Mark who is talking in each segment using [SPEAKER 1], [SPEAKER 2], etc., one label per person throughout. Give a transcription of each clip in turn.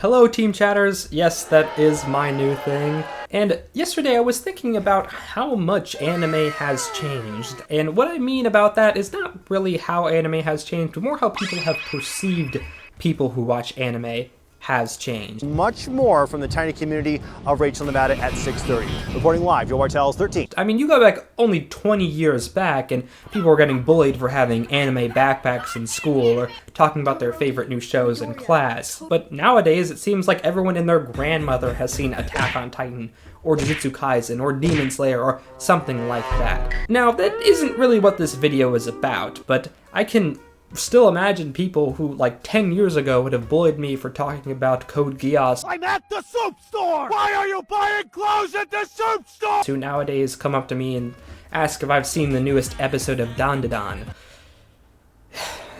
[SPEAKER 1] Hello Team Chatters, yes that is my new thing, and yesterday I was thinking about how much anime has changed, and what I mean about that is not really how anime has changed, but more how people have perceived people who watch anime has changed.
[SPEAKER 2] Much more from the tiny community of Rachel, Nevada at 6:30. Reporting live, Joe Martell's 13.
[SPEAKER 1] I mean, you go back only 20 years back and people were getting bullied for having anime backpacks in school or talking about their favorite new shows in class. But nowadays, it seems like everyone and their grandmother has seen Attack on Titan, or Jujutsu Kaisen, or Demon Slayer, or something like that. Now, that isn't really what this video is about, but I can still imagine people who, like 10 years ago, would have bullied me for talking about Code Geass.
[SPEAKER 2] I'm at the soup store! Why are you buying clothes at the soup store?
[SPEAKER 1] To nowadays come up to me and ask if I've seen the newest episode of Dandadan.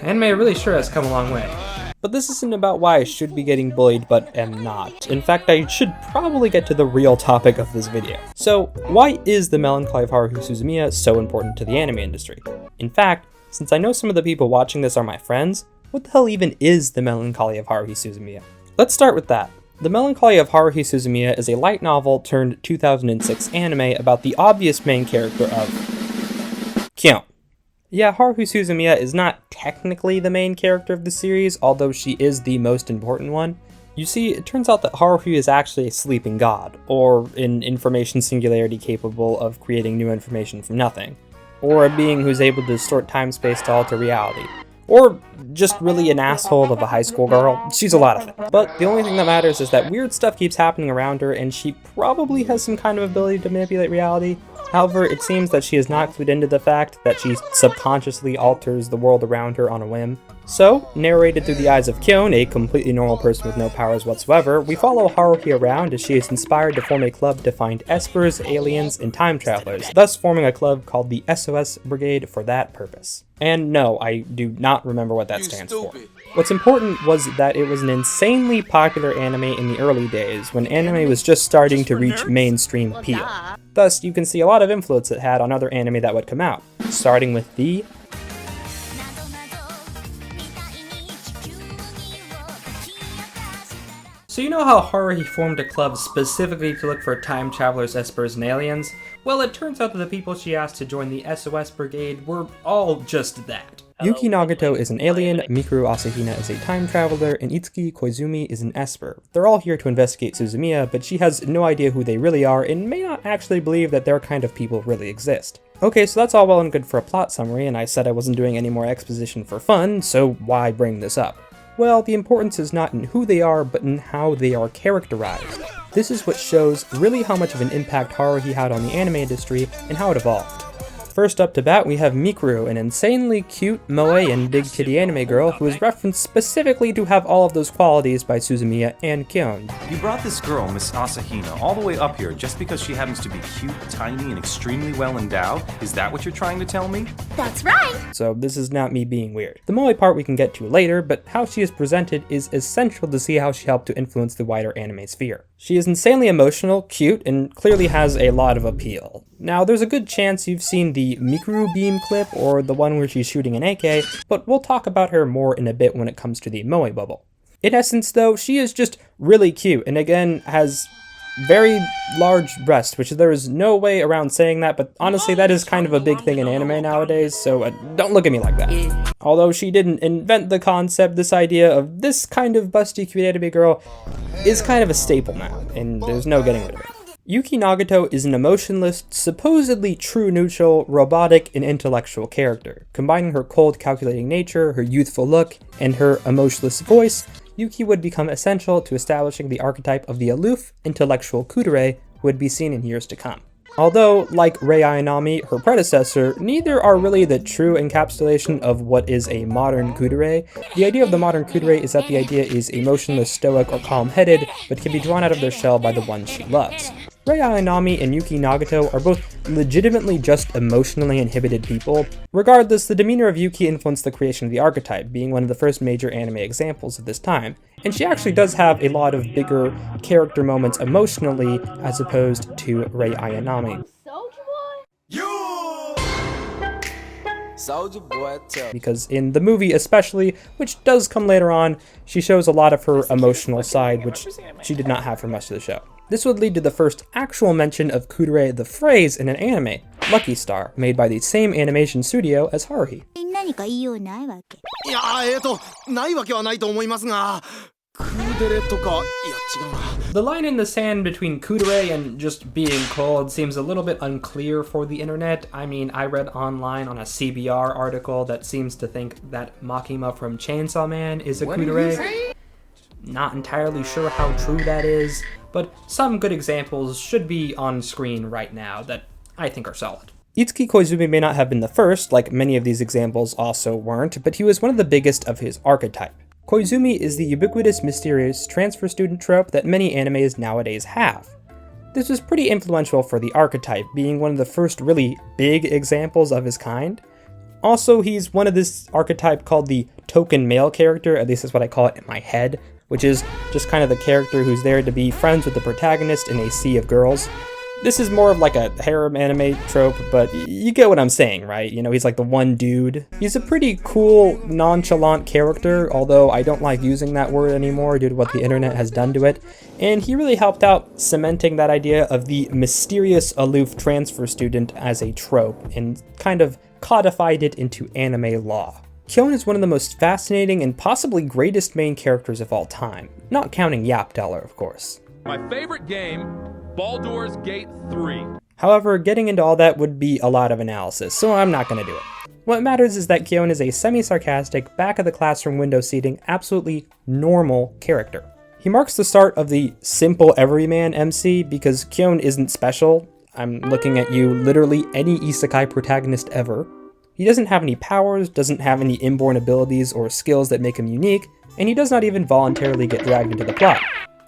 [SPEAKER 1] Anime really sure has come a long way. But this isn't about why I should be getting bullied but am not. In fact, I should probably get to the real topic of this video. So, why is the Melancholy of Haruhi Suzumiya so important to the anime industry? In fact, since I know some of the people watching this are my friends, what the hell even is the Melancholy of Haruhi Suzumiya? Let's start with that. The Melancholy of Haruhi Suzumiya is a light novel turned 2006 anime about the obvious main character of Kyon. Yeah, Haruhi Suzumiya is not technically the main character of the series, although she is the most important one. You see, it turns out that Haruhi is actually a sleeping god, or an information singularity capable of creating new information from nothing. Or a being who's able to distort time-space to alter reality. Or just really an asshole of a high school girl. She's a lot of things. But the only thing that matters is that weird stuff keeps happening around her, and she probably has some kind of ability to manipulate reality. However, it seems that she is not clued into the fact that she subconsciously alters the world around her on a whim. So, narrated through the eyes of Kyon, a completely normal person with no powers whatsoever, we follow Haruhi around as she is inspired to form a club to find espers, aliens, and time travelers, thus forming a club called the SOS Brigade for that purpose. And no, I do not remember what that stands for. What's important was that it was an insanely popular anime in the early days, when anime was just starting to reach mainstream appeal. Thus, you can see a lot of influence it had on other anime that would come out, starting with the So you know how Haruhi formed a club specifically to look for time travelers, espers, and aliens? Well, it turns out that the people she asked to join the SOS Brigade were all just that. Yuki Nagato is an alien, Mikuru Asahina is a time traveler, and Itsuki Koizumi is an esper. They're all here to investigate Suzumiya, but she has no idea who they really are and may not actually believe that their kind of people really exist. Okay, so that's all well and good for a plot summary, and I said I wasn't doing any more exposition for fun, so why bring this up? Well, the importance is not in who they are, but in how they are characterized. This is what shows really how much of an impact Haruhi had on the anime industry and how it evolved. First up to bat, we have Mikuru, an insanely cute, moe, and big titty anime girl who is referenced specifically to have all of those qualities by Suzumiya and Kyon.
[SPEAKER 3] You brought this girl, Miss Asahina, all the way up here just because she happens to be cute, tiny, and extremely well endowed? Is that what you're trying to tell me?
[SPEAKER 4] That's right!
[SPEAKER 1] So this is not me being weird. The moe part we can get to later, but how she is presented is essential to see how she helped to influence the wider anime sphere. She is insanely emotional, cute, and clearly has a lot of appeal. Now, there's a good chance you've seen the Mikuru beam clip or the one where she's shooting an AK, but we'll talk about her more in a bit when it comes to the moe bubble. In essence, though, she is just really cute, and again, has very large breasts, which there is no way around saying that, but honestly, that is kind of a big thing in anime nowadays, so don't look at me like that. Although she didn't invent the concept, this idea of this kind of busty cute anime girl is kind of a staple now, and there's no getting rid of it. Yuki Nagato is an emotionless, supposedly true neutral, robotic, and intellectual character. Combining her cold, calculating nature, her youthful look, and her emotionless voice, Yuki would become essential to establishing the archetype of the aloof, intellectual kudere who would be seen in years to come. Although, like Rei Ayanami, her predecessor, neither are really the true encapsulation of what is a modern kudere. The idea of the modern kudere is that the idea is emotionless, stoic, or calm-headed, but can be drawn out of their shell by the one she loves. Rei Ayanami and Yuki Nagato are both legitimately just emotionally inhibited people. Regardless, the demeanor of Yuki influenced the creation of the archetype, being one of the first major anime examples of this time, and she actually does have a lot of bigger character moments emotionally as opposed to Rei Ayanami. because in the movie especially, which does come later on, she shows a lot of her emotional side, which she did not have for much of the show. This would lead to the first actual mention of kudere the phrase in an anime, Lucky Star, made by the same animation studio as Haruhi.
[SPEAKER 4] 何か言いようないわけ。
[SPEAKER 5] いや、ないわけはないと思いますが、クーデレとか、いや、違うな。
[SPEAKER 1] The line in the sand between kudere and just being cold seems a little bit unclear for the internet. I mean, I read online on a CBR article that seems to think that Makima from Chainsaw Man is a kudere. Not entirely sure how true that is, but some good examples should be on screen right now that I think are solid. Itsuki Koizumi may not have been the first, like many of these examples also weren't, but he was one of the biggest of his archetype. Koizumi is the ubiquitous, mysterious transfer student trope that many animes nowadays have. This was pretty influential for the archetype, being one of the first really big examples of his kind. Also, he's one of this archetype called the token male character, at least that's what I call it in my head, which is just kind of the character who's there to be friends with the protagonist in a sea of girls. This is more of like a harem anime trope, but you get what I'm saying, right? You know, he's like the one dude. He's a pretty cool, nonchalant character, although I don't like using that word anymore due to what the internet has done to it. And he really helped out cementing that idea of the mysterious, aloof transfer student as a trope, and kind of codified it into anime law. Kyon is one of the most fascinating and possibly greatest main characters of all time, not counting Yapdollar, of course.
[SPEAKER 6] My favorite game, Baldur's Gate 3.
[SPEAKER 1] However, getting into all that would be a lot of analysis, so I'm not going to do it. What matters is that Kyon is a semi-sarcastic, back-of-the-classroom window-seating, absolutely normal character. He marks the start of the simple everyman MC because Kyon isn't special. I'm looking at you, literally any isekai protagonist ever. He doesn't have any powers, doesn't have any inborn abilities or skills that make him unique, and he does not even voluntarily get dragged into the plot.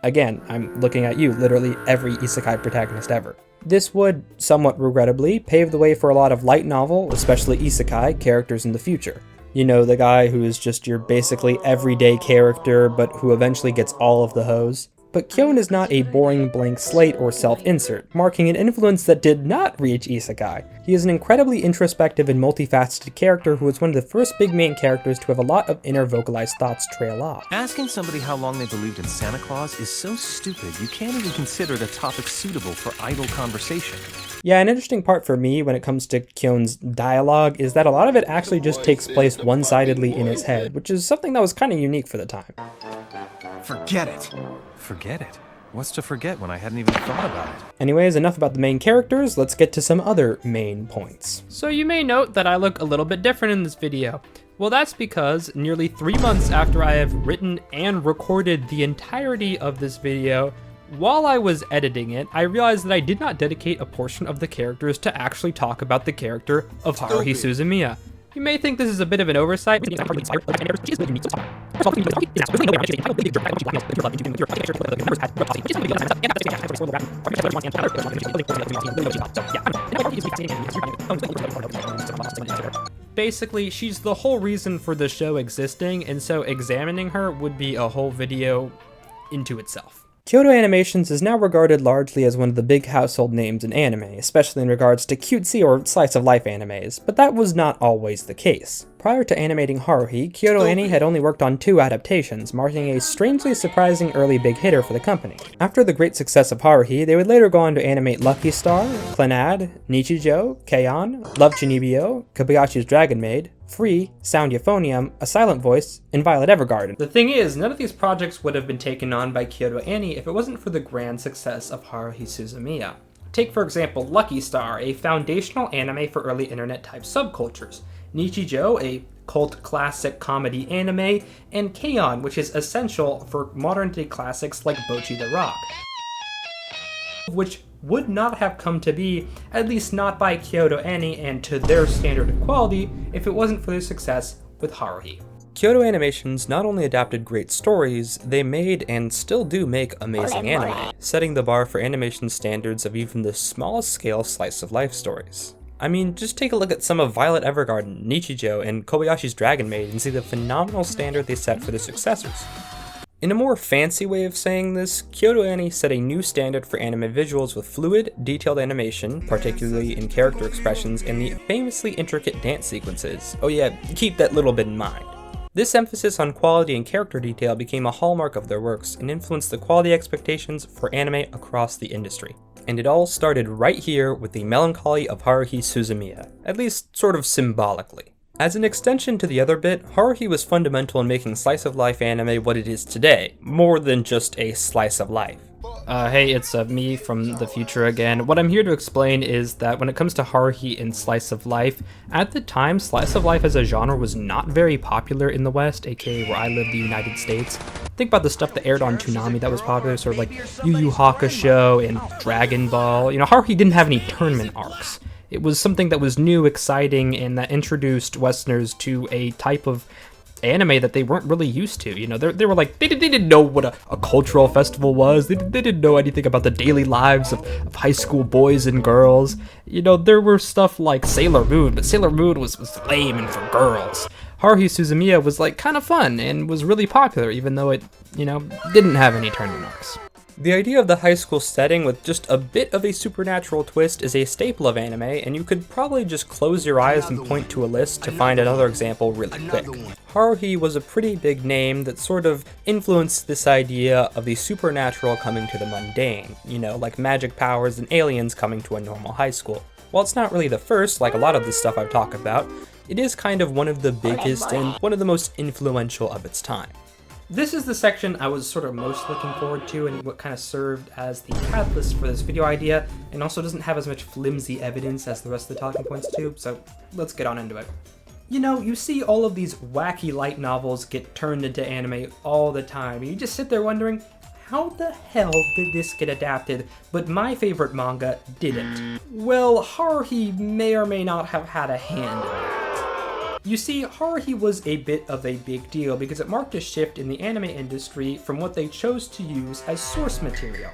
[SPEAKER 1] Again, I'm looking at you, literally every isekai protagonist ever. This would, somewhat regrettably, pave the way for a lot of light novel, especially isekai, characters in the future. You know, the guy who is just your basically everyday character, but who eventually gets all of the hoes. But Kyon is not a boring blank slate or self-insert, marking an influence that did not reach isekai. He is an incredibly introspective and multifaceted character who was one of the first big main characters to have a lot of inner vocalized thoughts trail off.
[SPEAKER 3] Asking somebody how long they believed in Santa Claus is so stupid, you can't even consider it a topic suitable for idle conversation.
[SPEAKER 1] Yeah, an interesting part for me when it comes to Kyon's dialogue is that a lot of it actually just takes place one-sidedly in his head, which is something that was kind of unique for the time.
[SPEAKER 5] Forget it.
[SPEAKER 3] Forget it. What's to forget when I hadn't even thought about it?
[SPEAKER 1] Anyways, enough about the main characters, let's get to some other main points.
[SPEAKER 7] So you may note that I look a little bit different in this video. Well, that's because nearly 3 months after I have written and recorded the entirety of this video, while I was editing it, I realized that I did not dedicate a portion of the characters to actually talk about the character of Haruhi Suzumiya. You may think this is a bit of an oversight. Basically, she's the whole reason for the show existing, and so examining her would be a whole video into itself.
[SPEAKER 1] Kyoto Animations is now regarded largely as one of the big household names in anime, especially in regards to cutesy or slice-of-life animes, but that was not always the case. Prior to animating Haruhi, Kyoto Ani had only worked on 2 adaptations, marking a strangely surprising early big hitter for the company. After the great success of Haruhi, they would later go on to animate Lucky Star, Clannad, Nichijou, Keion, Love Chunibyo, Kobayashi's Dragon Maid, Free, Sound Euphonium, A Silent Voice, and Violet Evergarden. The thing is, none of these projects would have been taken on by Kyoto Ani if it wasn't for the grand success of Haruhi Suzumiya. Take for example Lucky Star, a foundational anime for early internet-type subcultures, Nichijou, a cult classic comedy anime, and Keion, which is essential for modern-day classics like Bocchi the Rock, which would not have come to be, at least not by Kyoto Ani and to their standard of quality, if it wasn't for their success with Haruhi. Kyoto Animations not only adapted great stories, they made and still do make amazing anime, setting the bar for animation standards of even the smallest scale slice-of-life stories. I mean, just take a look at some of Violet Evergarden, Nichijou, and Kobayashi's Dragon Maid and see the phenomenal standard they set for their successors. In a more fancy way of saying this, Kyoto Ani set a new standard for anime visuals with fluid, detailed animation, particularly in character expressions, and the famously intricate dance sequences. Oh yeah, keep that little bit in mind. This emphasis on quality and character detail became a hallmark of their works and influenced the quality expectations for anime across the industry. And it all started right here with the Melancholy of Haruhi Suzumiya, at least sort of symbolically. As an extension to the other bit, Haruhi was fundamental in making slice-of-life anime what it is today, more than just a slice of life.
[SPEAKER 7] Hey, it's me from the future again. What I'm here to explain is that when it comes to Haruhi and slice of life, at the time, slice of life as a genre was not very popular in the West, aka where I live, the United States. Think about the stuff that aired on Toonami that was popular, sort of like Yu Yu Hakusho and Dragon Ball. You know, Haruhi didn't have any tournament arcs. It was something that was new, exciting, and that introduced Westerners to a type of anime that they weren't really used to. You know, they were like, they didn't know what a cultural festival was. They didn't know anything about the daily lives of high school boys and girls. You know, there were stuff like Sailor Moon, but Sailor Moon was lame and for girls. Haruhi Suzumiya was like kind of fun and was really popular, even though it, you know, didn't have any tournament arcs.
[SPEAKER 1] The idea of the high school setting with just a bit of a supernatural twist is a staple of anime, and you could probably just close your eyes and point to a list to find another example really quick. Haruhi was a pretty big name that sort of influenced this idea of the supernatural coming to the mundane, you know, like magic powers and aliens coming to a normal high school. While it's not really the first, like a lot of the stuff I've talked about, it is kind of one of the biggest and one of the most influential of its time.
[SPEAKER 7] This is the section I was sort of most looking forward to and what kind of served as the catalyst for this video idea, and also doesn't have as much flimsy evidence as the rest of the talking points do, so let's get on into it. You know, you see all of these wacky light novels get turned into anime all the time, and you just sit there wondering, how the hell did this get adapted, but my favorite manga didn't? Well, Haruhi may or may not have had a hand in that. You see, Haruhi was a bit of a big deal because it marked a shift in the anime industry from what they chose to use as source material.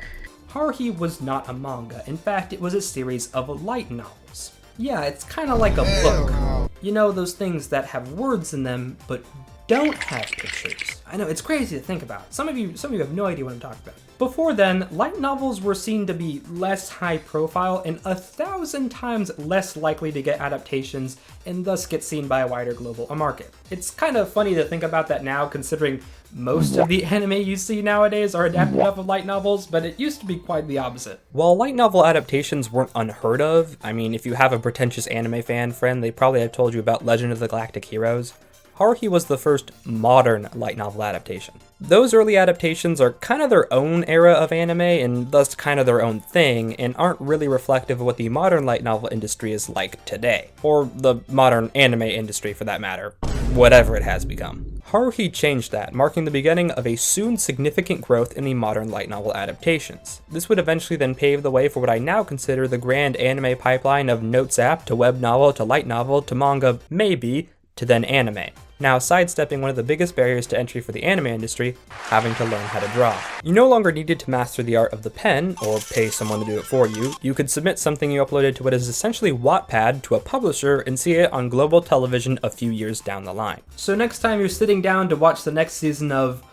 [SPEAKER 7] Haruhi was not a manga, in fact it was a series of light novels. Yeah, it's kind of like a book. You know, those things that have words in them, but don't have pictures. I know, it's crazy to think about. Some of you have no idea what I'm talking about. Before then, light novels were seen to be less high profile and 1,000 times less likely to get adaptations and thus get seen by a wider global market. It's kind of funny to think about that now, considering most of the anime you see nowadays are adapted off of light novels, but it used to be quite the opposite.
[SPEAKER 1] While light novel adaptations weren't unheard of, I mean, if you have a pretentious anime fan friend, they probably have told you about Legend of the Galactic Heroes. Haruhi was the first modern light novel adaptation. Those early adaptations are kind of their own era of anime and thus kind of their own thing and aren't really reflective of what the modern light novel industry is like today. Or the modern anime industry for that matter, whatever it has become. Haruhi changed that, marking the beginning of a soon significant growth in the modern light novel adaptations. This would eventually then pave the way for what I now consider the grand anime pipeline of notes app to web novel to light novel to manga, maybe, to then anime. Now sidestepping one of the biggest barriers to entry for the anime industry, having to learn how to draw. You no longer needed to master the art of the pen, or pay someone to do it for you. You could submit something you uploaded to what is essentially Wattpad to a publisher and see it on global television a few years down the line.
[SPEAKER 7] So next time you're sitting down to watch the next season of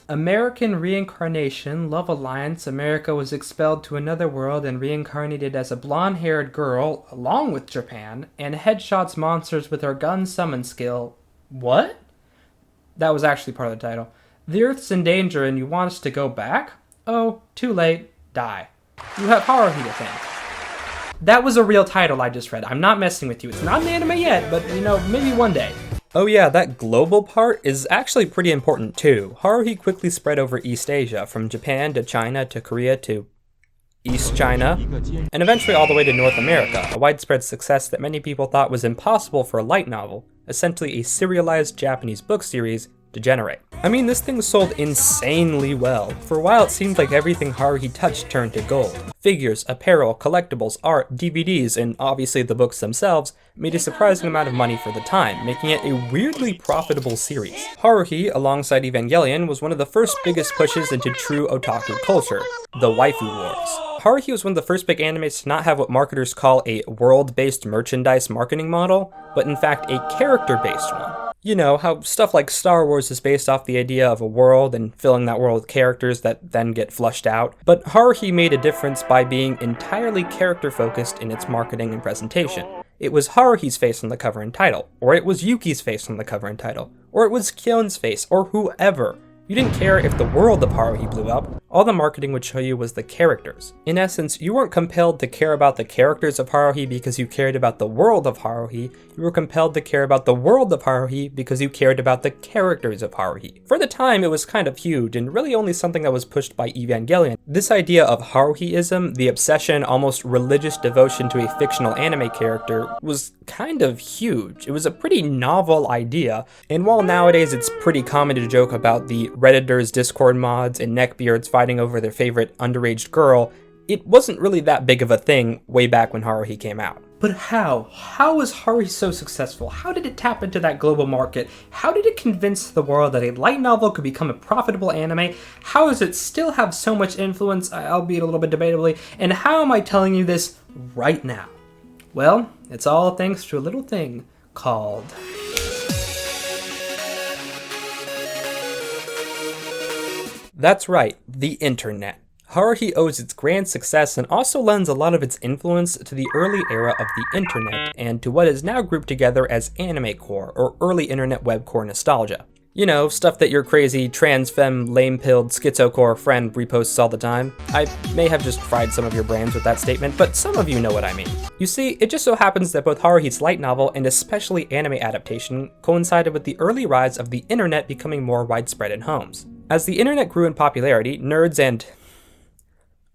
[SPEAKER 7] American Reincarnation, Love Alliance, America was expelled to another world and reincarnated as a blonde-haired girl, along with Japan, and headshots monsters with her gun summon skill. What? That was actually part of the title. The Earth's in danger and you want us to go back? Oh, too late. Die. You have Haruhi to thank. That was a real title I just read. I'm not messing with you. It's not an anime yet, but you know, maybe one day.
[SPEAKER 1] Oh yeah, that global part is actually pretty important too. Haruhi quickly spread over East Asia, from Japan to China to Korea to East China, and eventually all the way to North America, a widespread success that many people thought was impossible for a light novel, essentially a serialized Japanese book series, to generate. I mean, this thing sold insanely well. For a while it seemed like everything Haruhi touched turned to gold. Figures, apparel, collectibles, art, DVDs, and obviously the books themselves made a surprising amount of money for the time, making it a weirdly profitable series. Haruhi, alongside Evangelion, was one of the first biggest pushes into true otaku culture, the waifu wars. Haruhi was one of the first big animes to not have what marketers call a world-based merchandise marketing model, but in fact a character-based one. You know, how stuff like Star Wars is based off the idea of a world and filling that world with characters that then get flushed out, but Haruhi made a difference by being entirely character-focused in its marketing and presentation. It was Haruhi's face on the cover and title, or it was Yuki's face on the cover and title, or it was Kyon's face, or whoever. You didn't care if the world of Haruhi blew up, all the marketing would show you was the characters. In essence, you weren't compelled to care about the characters of Haruhi because you cared about the world of Haruhi, you were compelled to care about the world of Haruhi because you cared about the characters of Haruhi. For the time, it was kind of huge, and really only something that was pushed by Evangelion. This idea of Haruhiism, the obsession, almost religious devotion to a fictional anime character, was kind of huge. It was a pretty novel idea, and while nowadays it's pretty common to joke about the Redditors, Discord mods, and neckbeards fighting over their favorite underage girl, it wasn't really that big of a thing way back when Haruhi came out. But how? How was Haruhi so successful? How did it tap into that global market? How did it convince the world that a light novel could become a profitable anime? How does it still have so much influence, albeit a little bit debatably? And how am I telling you this right now? Well, it's all thanks to a little thing called... That's right, the internet. Haruhi owes its grand success and also lends a lot of its influence to the early era of the internet and to what is now grouped together as anime core or early internet webcore nostalgia. You know, stuff that your crazy trans femme lame-pilled schizocore friend reposts all the time. I may have just fried some of your brains with that statement, but some of you know what I mean. You see, it just so happens that both Haruhi's light novel and especially anime adaptation coincided with the early rise of the internet becoming more widespread in homes. As the internet grew in popularity, nerds and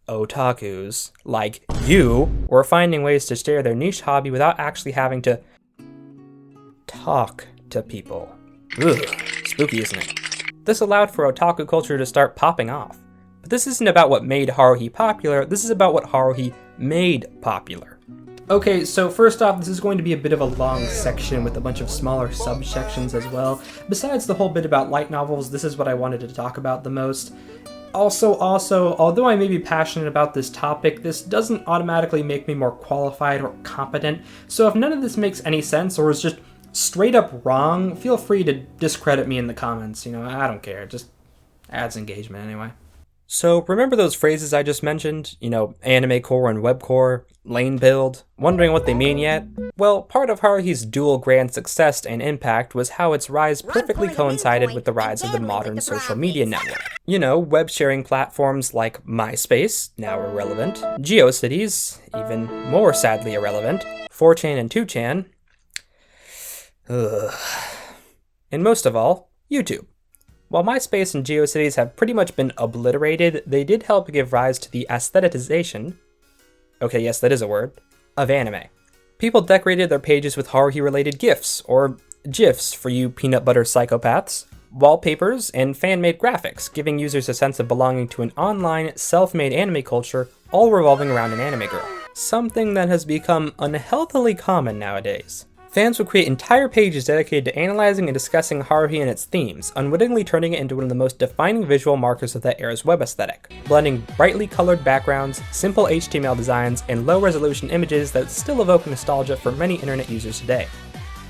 [SPEAKER 1] otakus, like you, were finding ways to share their niche hobby without actually having to talk to people. Ugh, spooky, isn't it? This allowed for otaku culture to start popping off. But this isn't about what made Haruhi popular, this is about what Haruhi made popular. Okay, so first off, this is going to be a bit of a long section with a bunch of smaller subsections as well. Besides the whole bit about light novels, this is what I wanted to talk about the most. Also, although I may be passionate about this topic, this doesn't automatically make me more qualified or competent, so if none of this makes any sense or is just straight up wrong, feel free to discredit me in the comments, you know, I don't care, it just adds engagement anyway. So remember those phrases I just mentioned? You know, anime core and webcore, lane build, wondering what they mean yet? Well, part of Haruhi's dual grand success and impact was how its rise perfectly coincided with the rise of the modern social media network. You know, web sharing platforms like MySpace, now irrelevant, GeoCities, even more sadly irrelevant, 4chan and 2chan, and most of all, YouTube. While MySpace and GeoCities have pretty much been obliterated, they did help give rise to the aestheticization, okay, yes, that is a word, of anime. People decorated their pages with Haruhi-related GIFs, or GIFs for you peanut butter psychopaths, wallpapers, and fan-made graphics, giving users a sense of belonging to an online, self-made anime culture, all revolving around an anime girl. Something that has become unhealthily common nowadays. Fans would create entire pages dedicated to analyzing and discussing Haruhi and its themes, unwittingly turning it into one of the most defining visual markers of that era's web aesthetic, blending brightly colored backgrounds, simple HTML designs, and low-resolution images that still evoke nostalgia for many internet users today.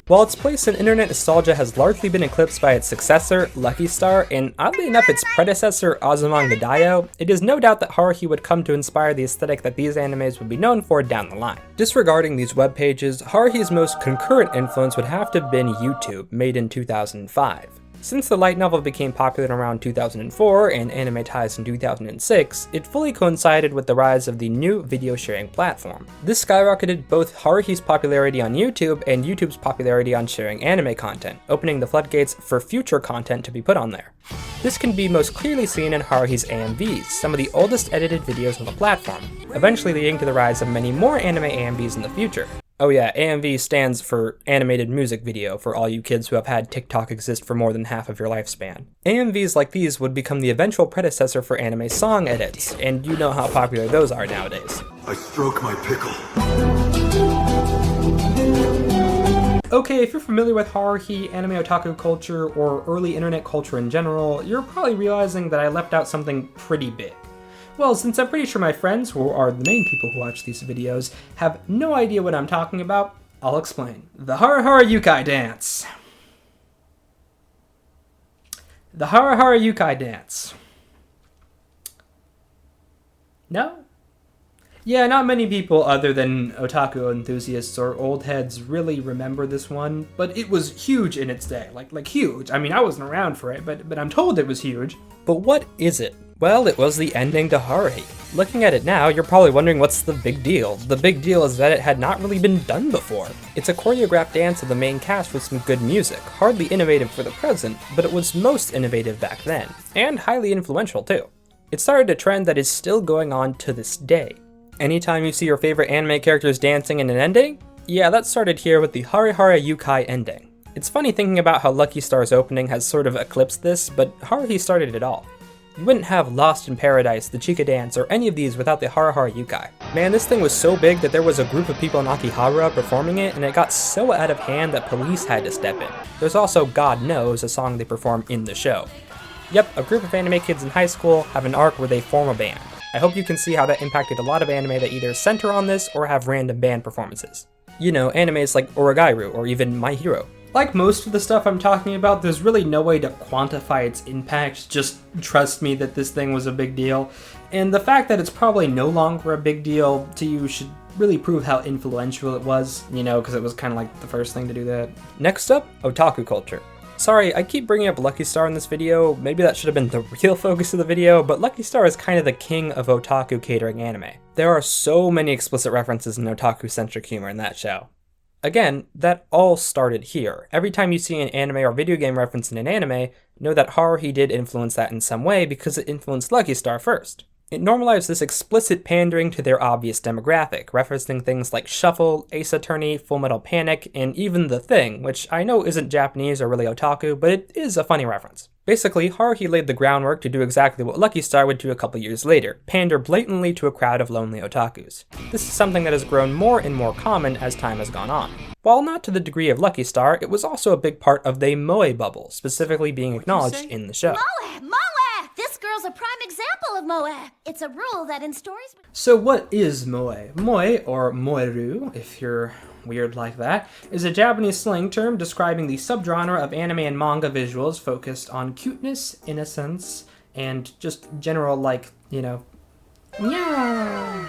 [SPEAKER 1] While its place in internet nostalgia has largely been eclipsed by its successor, Lucky Star, and oddly enough its predecessor, Azumanga Daioh, it is no doubt that Haruhi would come to inspire the aesthetic that these animes would be known for down the line. Disregarding these web pages, Haruhi's most concurrent influence would have to have been YouTube, made in 2005. Since the light novel became popular around 2004 and animatized in 2006, it fully coincided with the rise of the new video sharing platform. This skyrocketed both Haruhi's popularity on YouTube and YouTube's popularity on sharing anime content, opening the floodgates for future content to be put on there. This can be most clearly seen in Haruhi's AMVs, some of the oldest edited videos on the platform, eventually leading to the rise of many more anime AMVs in the future. Oh yeah, AMV stands for animated music video for all you kids who have had TikTok exist for more than half of your lifespan. AMVs like these would become the eventual predecessor for anime song edits, and you know how popular those are nowadays.
[SPEAKER 5] I stroke my pickle.
[SPEAKER 7] Okay, if you're familiar with Haruhi, anime otaku culture, or early internet culture in general, you're probably realizing that I left out something pretty big. Well, since I'm pretty sure my friends, who are the main people who watch these videos, have no idea what I'm talking about, I'll explain. The Hare Hare Yukai dance. The Hare Hare Yukai dance. No? Yeah, not many people other than otaku enthusiasts or old heads really remember this one, but it was huge in its day, like huge. I mean, I wasn't around for it, but I'm told it was huge.
[SPEAKER 1] But what is it? Well, it was the ending to Haruhi. Looking at it now, you're probably wondering what's the big deal. The big deal is that it had not really been done before. It's a choreographed dance of the main cast with some good music, hardly innovative for the present, but it was most innovative back then, and highly influential too. It started a trend that is still going on to this day. Anytime you see your favorite anime characters dancing in an ending? Yeah, that started here with the Hare Hare Yukai ending. It's funny thinking about how Lucky Star's opening has sort of eclipsed this, but Haruhi started it all. You wouldn't have Lost in Paradise, the Chica Dance, or any of these without the Hare Hare Yukai. Man, this thing was so big that there was a group of people in Akihabara performing it, and it got so out of hand that police had to step in. There's also God Knows, a song they perform in the show. Yep, a group of anime kids in high school have an arc where they form a band. I hope you can see how that impacted a lot of anime that either center on this or have random band performances. You know, animes like Origairu or even My Hero.
[SPEAKER 7] Like most of the stuff I'm talking about, there's really no way to quantify its impact, just trust me that this thing was a big deal. And the fact that it's probably no longer a big deal to you should really prove how influential it was, you know, because it was kind of like the first thing to do that.
[SPEAKER 1] Next up, otaku culture. Sorry, I keep bringing up Lucky Star in this video, maybe that should have been the real focus of the video, but Lucky Star is kind of the king of otaku catering anime. There are so many explicit references in otaku-centric humor in that show. Again, that all started here. Every time you see an anime or video game reference in an anime, know that Haruhi did influence that in some way because it influenced Lucky Star first. It normalized this explicit pandering to their obvious demographic, referencing things like Shuffle, Ace Attorney, Full Metal Panic, and even The Thing, which I know isn't Japanese or really otaku, but it is a funny reference. Basically, Haruhi laid the groundwork to do exactly what Lucky Star would do a couple years later, pander blatantly to a crowd of lonely otakus. This is something that has grown more and more common as time has gone on. While not to the degree of Lucky Star, it was also a big part of the moe bubble, specifically being acknowledged in the show.
[SPEAKER 4] Moe! This girl's a prime example of moe. It's a rule that in stories...
[SPEAKER 7] So what is moe? Moe, or moeru, if you're weird like that, is a Japanese slang term describing the subgenre of anime and manga visuals focused on cuteness, innocence, and just general, like, you know, yeah.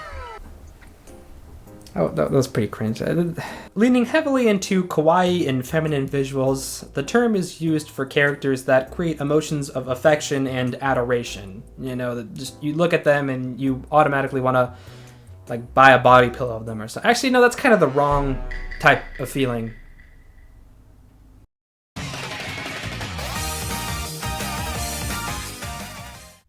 [SPEAKER 7] Oh, that was pretty cringe. Leaning heavily into kawaii and feminine visuals, the term is used for characters that create emotions of affection and adoration. You know, that just you look at them and you automatically want to, like, buy a body pillow of them or something. Actually, no, that's kind of the wrong type of feeling.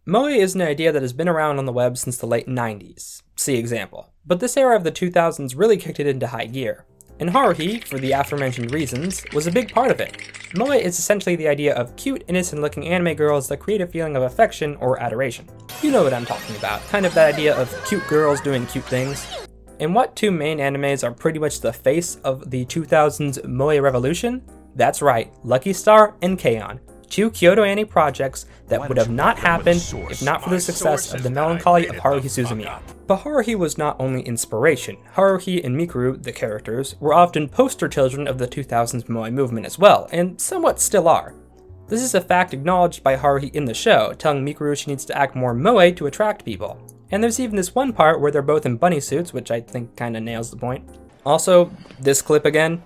[SPEAKER 1] Moe is an idea that has been around on the web since the late 90s. See example. But this era of the 2000s really kicked it into high gear. And Haruhi, for the aforementioned reasons, was a big part of it. Moe is essentially the idea of cute, innocent-looking anime girls that create a feeling of affection or adoration. You know what I'm talking about, kind of that idea of cute girls doing cute things. And what two main animes are pretty much the face of the 2000s Moe revolution? That's right, Lucky Star and K-On! Two Kyoto Anime projects that would have not happened if not for the success of the Melancholy of Haruhi Suzumiya. But Haruhi was not only inspiration. Haruhi and Mikuru, the characters, were often poster children of the 2000s Moe movement as well, and somewhat still are. This is a fact acknowledged by Haruhi in the show, telling Mikuru she needs to act more moe to attract people. And there's even this one part where they're both in bunny suits, which I think kinda nails the point. Also, this clip again.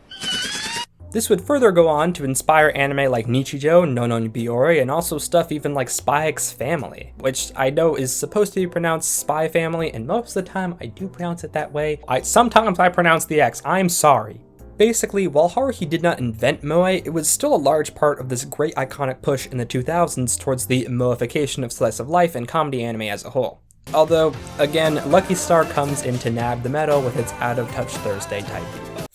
[SPEAKER 1] This would further go on to inspire anime like Nichijou, no no Biore, and also stuff even like Spy X Family, which I know is supposed to be pronounced Spy Family, and most of the time I do pronounce it that way. Sometimes I pronounce the X, I'm sorry. Basically, while Haruhi did not invent moe, it was still a large part of this great iconic push in the 2000s towards the moeification of slice of life and comedy anime as a whole. Although, again, Lucky Star comes in to nab the medal with its out-of-touch Thursday type.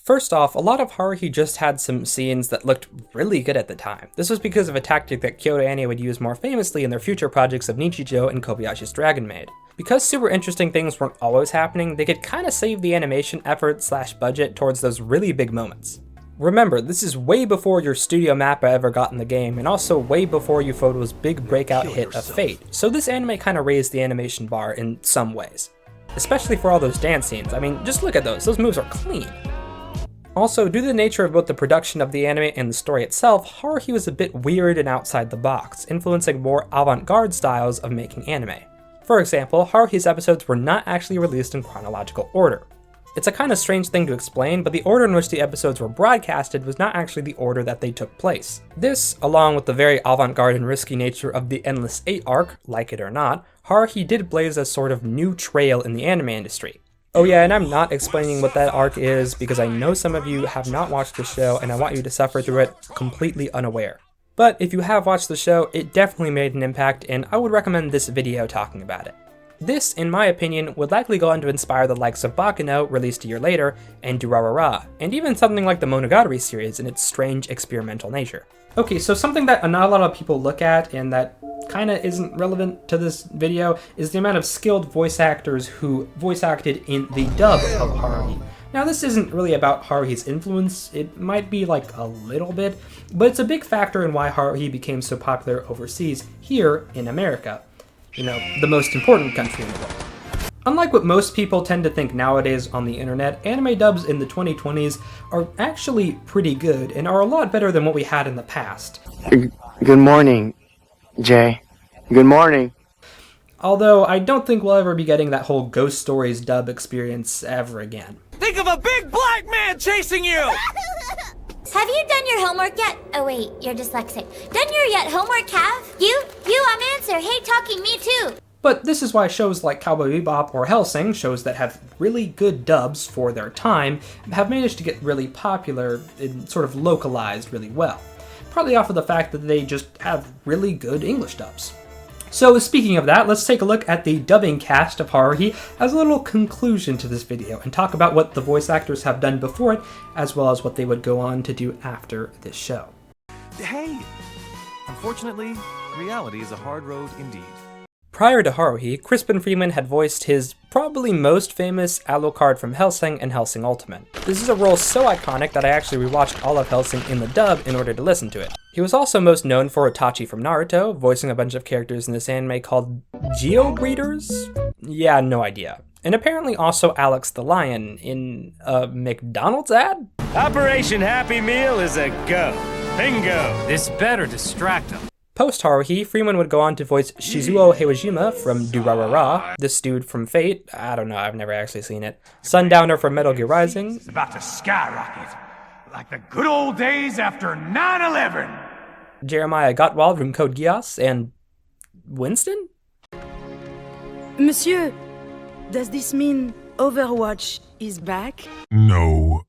[SPEAKER 1] First off, a lot of Haruhi just had some scenes that looked really good at the time. This was because of a tactic that Kyoto Anime would use more famously in their future projects of Nichijou and Kobayashi's Dragon Maid. Because super interesting things weren't always happening, they could kinda save the animation effort / budget towards those really big moments. Remember, this is way before your Studio Mappa ever got in the game, and also way before Ufoto's big breakout hit of Fate, so this anime kinda raised the animation bar in some ways. Especially for all those dance scenes. I mean, just look at those moves are clean. Also, due to the nature of both the production of the anime and the story itself, Haruhi was a bit weird and outside the box, influencing more avant-garde styles of making anime. For example, Haruhi's episodes were not actually released in chronological order. It's a kind of strange thing to explain, but the order in which the episodes were broadcasted was not actually the order that they took place. This, along with the very avant-garde and risky nature of the Endless 8 arc, like it or not, Haruhi did blaze a sort of new trail in the anime industry. Oh yeah, and I'm not explaining what that arc is because I know some of you have not watched the show and I want you to suffer through it completely unaware. But if you have watched the show, it definitely made an impact and I would recommend this video talking about it. This, in my opinion, would likely go on to inspire the likes of Baccano, released a year later, and Durarara, and even something like the Monogatari series in its strange experimental nature. Okay, so something that not a lot of people look at and that kinda isn't relevant to this video is the amount of skilled voice actors who voice acted in the dub of Haruhi. Now this isn't really about Haruhi's influence, it might be like a little bit, but it's a big factor in why Haruhi became so popular overseas here in America. You know, the most important country in the world. Unlike what most people tend to think nowadays on the internet, anime dubs in the 2020s are actually pretty good and are a lot better than what we had in the past.
[SPEAKER 8] Good morning, Jay. Good morning.
[SPEAKER 1] Although I don't think we'll ever be getting that whole Ghost Stories dub experience ever again.
[SPEAKER 9] Think of a big black man chasing you!
[SPEAKER 4] Have you done your homework yet? Oh wait, you're dyslexic. Done your yet homework, Cav? You, I'm Answer. Hey, talking, me too.
[SPEAKER 1] But this is why shows like Cowboy Bebop or Hellsing, shows that have really good dubs for their time, have managed to get really popular and sort of localized really well. Partly off of the fact that they just have really good English dubs. So speaking of that, let's take a look at the dubbing cast of Haruhi as a little conclusion to this video and talk about what the voice actors have done before it, as well as what they would go on to do after this show.
[SPEAKER 3] Hey! Unfortunately, reality is a hard road indeed.
[SPEAKER 1] Prior to Haruhi, Crispin Freeman had voiced his probably most famous Alucard from Hellsing and Hellsing Ultimate. This is a role so iconic that I actually rewatched all of Hellsing in the dub in order to listen to it. He was also most known for Itachi from Naruto, voicing a bunch of characters in this anime called Geobreeders? Yeah, no idea. And apparently also Alex the Lion in a McDonald's ad?
[SPEAKER 9] Operation Happy Meal is a go. Bingo!
[SPEAKER 10] This better distract him.
[SPEAKER 1] Post Haruhi, Freeman would go on to voice Shizuo Heiwajima from Durarara, this dude from Fate, I don't know, I've never actually seen it, Sundowner from Metal Gear Rising.
[SPEAKER 11] It's about to skyrocket, like the good old days after 9/11.
[SPEAKER 1] Jeremiah Gottwald from Code Geass, and Winston?
[SPEAKER 12] Monsieur, does this mean Overwatch is back?
[SPEAKER 5] No.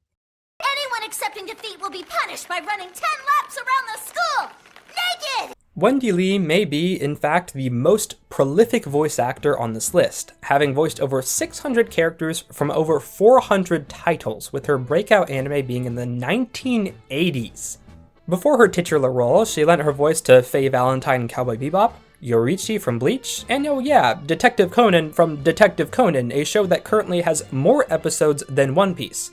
[SPEAKER 4] Anyone accepting defeat will be punished by running 10 laps around the school, naked!
[SPEAKER 1] Wendy Lee may be, in fact, the most prolific voice actor on this list, having voiced over 600 characters from over 400 titles, with her breakout anime being in the 1980s. Before her titular role, she lent her voice to Faye Valentine in Cowboy Bebop, Yoriichi from Bleach, and oh yeah, Detective Conan from Detective Conan, a show that currently has more episodes than One Piece.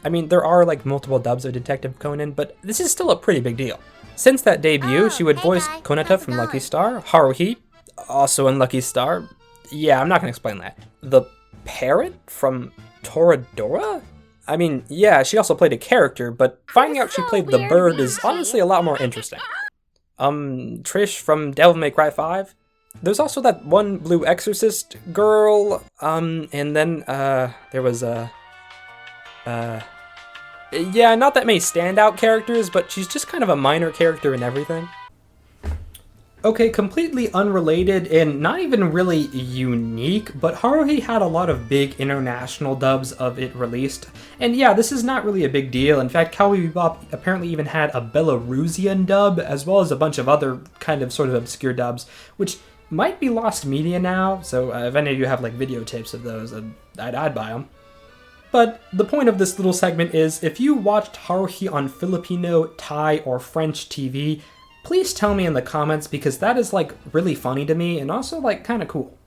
[SPEAKER 1] I mean, there are like multiple dubs of Detective Conan, but this is still a pretty big deal. Since that debut, she would voice Konata from Lucky Star, Haruhi, also in Lucky Star. Yeah, I'm not gonna explain that. The parrot from Toradora? I mean, yeah, she also played a character, but finding out she played the bird is honestly a lot more interesting. Trish from Devil May Cry 5. There's also that one blue exorcist girl, and then, there was yeah, not that many standout characters, but she's just kind of a minor character in everything. Okay, completely unrelated and not even really unique, but Haruhi had a lot of big international dubs of it released. And yeah, this is not really a big deal. In fact, Cowboy Bebop apparently even had a Belarusian dub, as well as a bunch of other kind of sort of obscure dubs, which might be lost media now, so if any of you have like videotapes of those, I'd buy them. But the point of this little segment is, if you watched Haruhi on Filipino, Thai, or French TV, please tell me in the comments, because that is like really funny to me and also like kind of cool.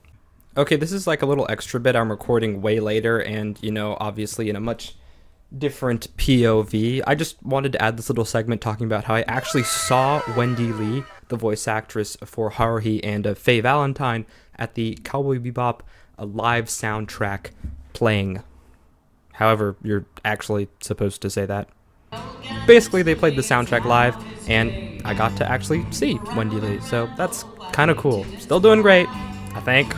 [SPEAKER 1] Okay, this is like a little extra bit I'm recording way later and, you know, obviously in a much different POV. I just wanted to add this little segment talking about how I actually saw Wendy Lee, the voice actress for Haruhi and Faye Valentine, at the Cowboy Bebop live soundtrack playing however you're actually supposed to say that. Basically, they played the soundtrack live, and I got to actually see Wendy Lee, so that's kind of cool. Still doing great, I think.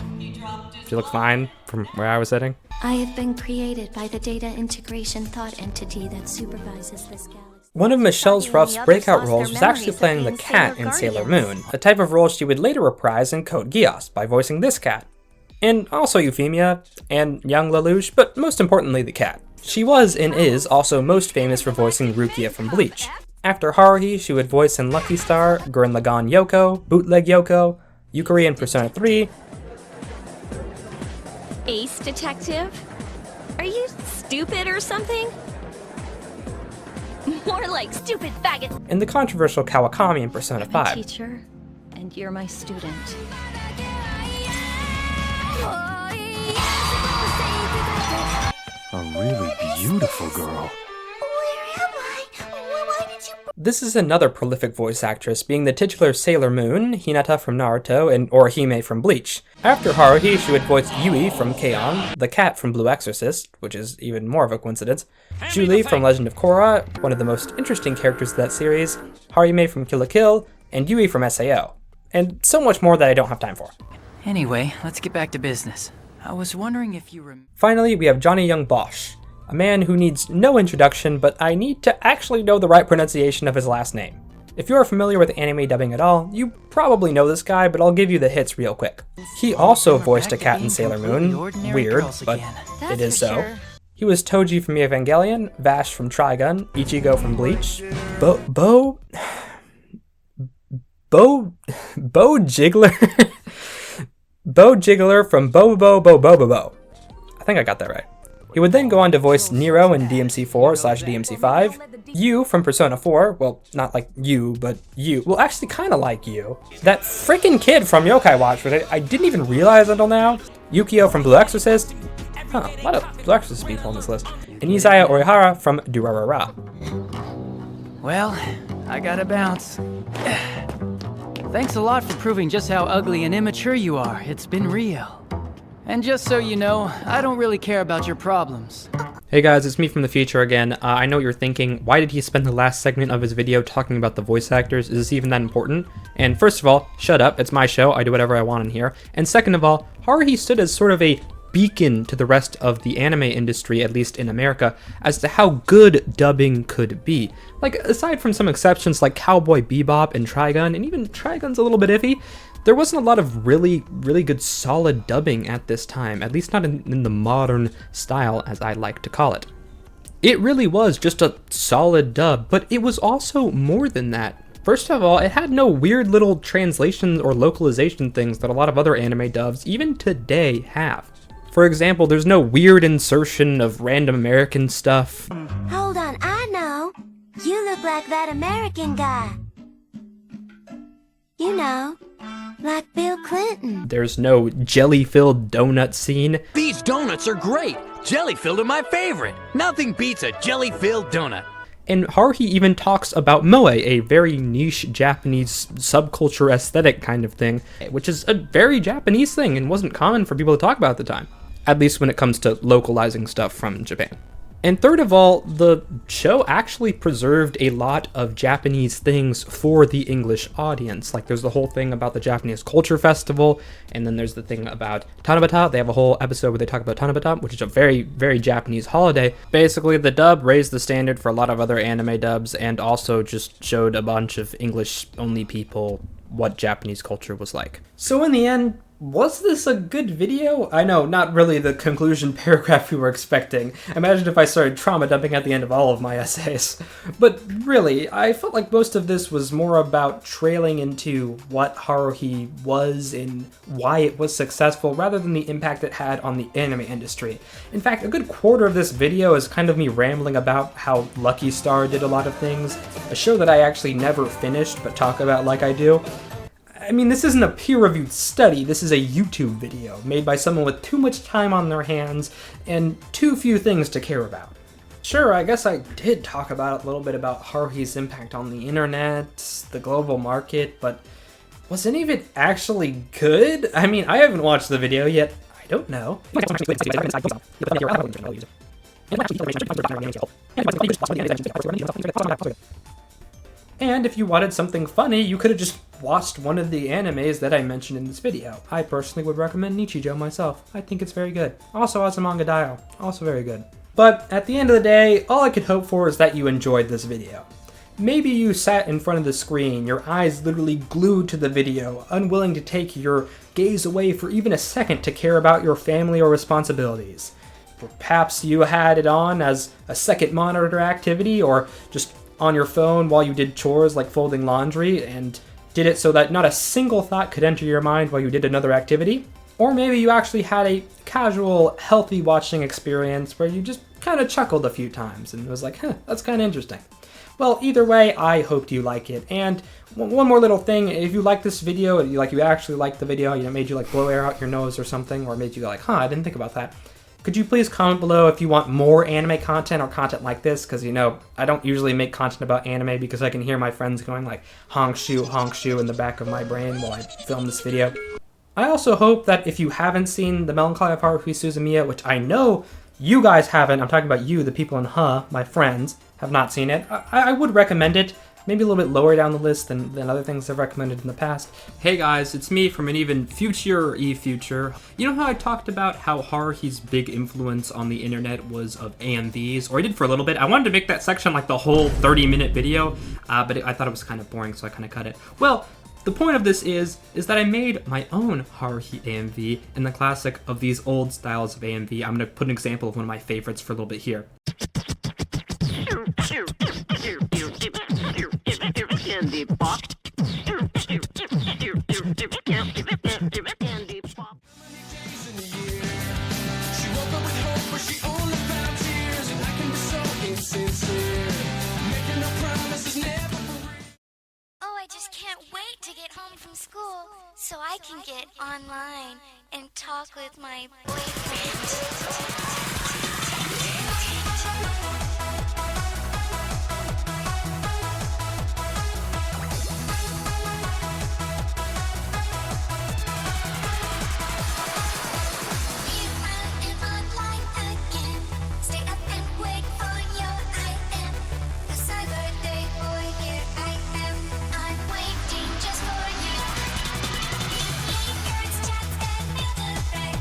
[SPEAKER 1] She looks fine from where I was sitting.
[SPEAKER 4] I have been created by the data integration thought entity that supervises this galaxy.
[SPEAKER 1] One of Michelle Ruff's breakout roles was actually playing the cat in Sailor Moon, a type of role she would later reprise in Code Geass by voicing this cat. And also Euphemia, and Young Lelouch, but most importantly the cat. She was and is also most famous for voicing Rukia from Bleach. After Haruhi, she would voice in Lucky Star, Gurren Lagann Yoko, Bootleg Yoko, Yukari in Persona 3.
[SPEAKER 13] Ace Detective? Are you stupid or something? More like stupid faggot.
[SPEAKER 1] And the controversial Kawakami in Persona 5.
[SPEAKER 13] I'm a teacher, and you're my student.
[SPEAKER 3] A really beautiful girl.
[SPEAKER 1] This is another prolific voice actress, being the titular Sailor Moon, Hinata from Naruto, and Orihime from Bleach. After Haruhi, she would voice Yui from K-On!, the cat from Blue Exorcist, which is even more of a coincidence, Julie from Legend of Korra, one of the most interesting characters of that series, Harime from Kill la Kill, and Yui from SAO. And so much more that I don't have time for.
[SPEAKER 14] Anyway, let's get back to business. I was wondering if you
[SPEAKER 1] Finally, we have Johnny Young Bosch, a man who needs no introduction, but I need to actually know the right pronunciation of his last name. If you are familiar with anime dubbing at all, you probably know this guy, but I'll give you the hits real quick. He also voiced a cat in Sailor Moon. Weird, but it is so. He was Toji from Evangelion, Vash from Trigun, Ichigo from Bleach, Bo Jiggler Bo Jiggler from Bo Bo Bo Bo Bo Bo. I think I got that right. He would then go on to voice Nero in DMC4/DMC5, Yu from Persona 4, well, not like you, but you, well, actually kind of like you. That frickin' kid from Yokai Watch, which I didn't even realize until now, Yukio from Blue Exorcist, a lot of Blue Exorcist people on this list, and Izaya Orihara from Durarara.
[SPEAKER 14] Well, I gotta bounce. Thanks a lot for proving just how ugly and immature you are. It's been real. And just so you know, I don't really care about your problems.
[SPEAKER 1] Hey guys, it's me from the future again. I know what you're thinking, why did he spend the last segment of his video talking about the voice actors? Is this even that important? And first of all, shut up, it's my show, I do whatever I want in here. And second of all, Haruhi stood as sort of a beacon to the rest of the anime industry, at least in America, as to how good dubbing could be. Like, aside from some exceptions like Cowboy Bebop and Trigun, and even Trigun's a little bit iffy, there wasn't a lot of really good solid dubbing at this time, at least not in the modern style, as I like to call it. It really was just a solid dub, but it was also more than that. First of all, it had no weird little translation or localization things that a lot of other anime dubs, even today, have. For example, there's no weird insertion of random American stuff.
[SPEAKER 4] Hold on, I know. You look like that American guy. You know, like Bill Clinton.
[SPEAKER 1] There's no jelly-filled donut scene.
[SPEAKER 15] These donuts are great! Jelly-filled are my favorite! Nothing beats a jelly-filled donut.
[SPEAKER 1] And Haruhi even talks about moe, a very niche Japanese subculture aesthetic kind of thing, which is a very Japanese thing and wasn't common for people to talk about at the time. At least when it comes to localizing stuff from Japan. And third of all, the show actually preserved a lot of Japanese things for the English audience. Like, there's the whole thing about the Japanese Culture Festival, and then there's the thing about Tanabata. They have a whole episode where they talk about Tanabata, which is a very Japanese holiday. Basically, the dub raised the standard for a lot of other anime dubs, and also just showed a bunch of English-only people what Japanese culture was like. So in the end, was this a good video? I know, not really the conclusion paragraph we were expecting. Imagine if I started trauma dumping at the end of all of my essays. But really, I felt like most of this was more about trailing into what Haruhi was and why it was successful, rather than the impact it had on the anime industry. In fact, a good quarter of this video is kind of me rambling about how Lucky Star did a lot of things, a show that I actually never finished but talk about like I do. I mean, this isn't a peer-reviewed study, this is a YouTube video made by someone with too much time on their hands and too few things to care about. Sure, I guess I did talk about a little bit about Haruhi's impact on the internet, the global market, but was any of it actually good? I mean, I haven't watched the video yet, I don't know.
[SPEAKER 7] And if you wanted something funny, you could have just watched one of the animes that I mentioned in this video. I personally would recommend Nichijou myself. I think it's very good. Also has a manga dial. Also very good. But at the end of the day, all I could hope for is that you enjoyed this video. Maybe you sat in front of the screen, your eyes literally glued to the video, unwilling to take your gaze away for even a second to care about your family or responsibilities. Perhaps you had it on as a second monitor activity, or just on your phone while you did chores like folding laundry, and did it so that not a single thought could enter your mind while you did another activity. Or maybe you actually had a casual, healthy watching experience where you just kind of chuckled a few times and was like, huh, that's kind of interesting. Well, either way, I hoped you like it. And one more little thing, if you like this video, you actually liked the video, made you blow air out your nose or something, or made you go like, huh, I didn't think about that. Could you please comment below if you want more anime content or content like this? Because, I don't usually make content about anime because I can hear my friends going like, honk shoe in the back of my brain while I film this video. I also hope that if you haven't seen The Melancholy of Haruhi Suzumiya, which I know you guys haven't, I'm talking about you, the people in my friends, have not seen it, I would recommend it. Maybe a little bit lower down the list than other things I've recommended in the past. Hey guys, it's me from an even future-y future. You know how I talked about how Haruhi's big influence on the internet was of AMVs, or I did for a little bit. I wanted to make that section like the whole 30-minute video, but I thought it was kind of boring, so I kind of cut it. Well, the point of this is that I made my own Haruhi AMV in the classic of these old styles of AMV. I'm going to put an example of one of my favorites for a little bit here.
[SPEAKER 16] Candy pop.
[SPEAKER 4] Oh, I just can't wait to get home from school so I can get online and talk with my boyfriend.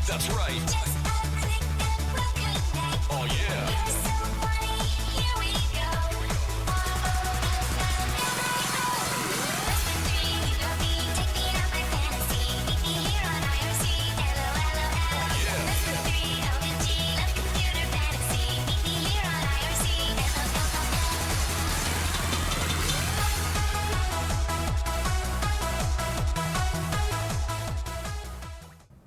[SPEAKER 16] That's right. Oh yeah.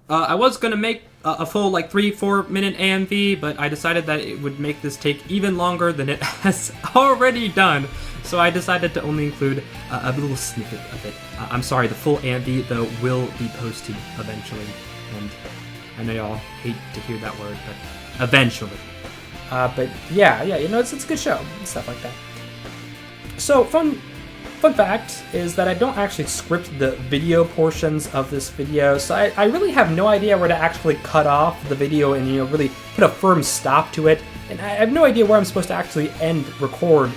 [SPEAKER 7] I was gonna make a full 3-4 minute AMV, but I decided that it would make this take even longer than it has already done. So I decided to only include a little snippet of it. I'm sorry, the full AMV though will be posted eventually, and I know y'all hate to hear that word, but eventually. But yeah, it's a good show and stuff like that. So fun fact is that I don't actually script the video portions of this video, so I really have no idea where to actually cut off the video and really put a firm stop to it, and I have no idea where I'm supposed to actually record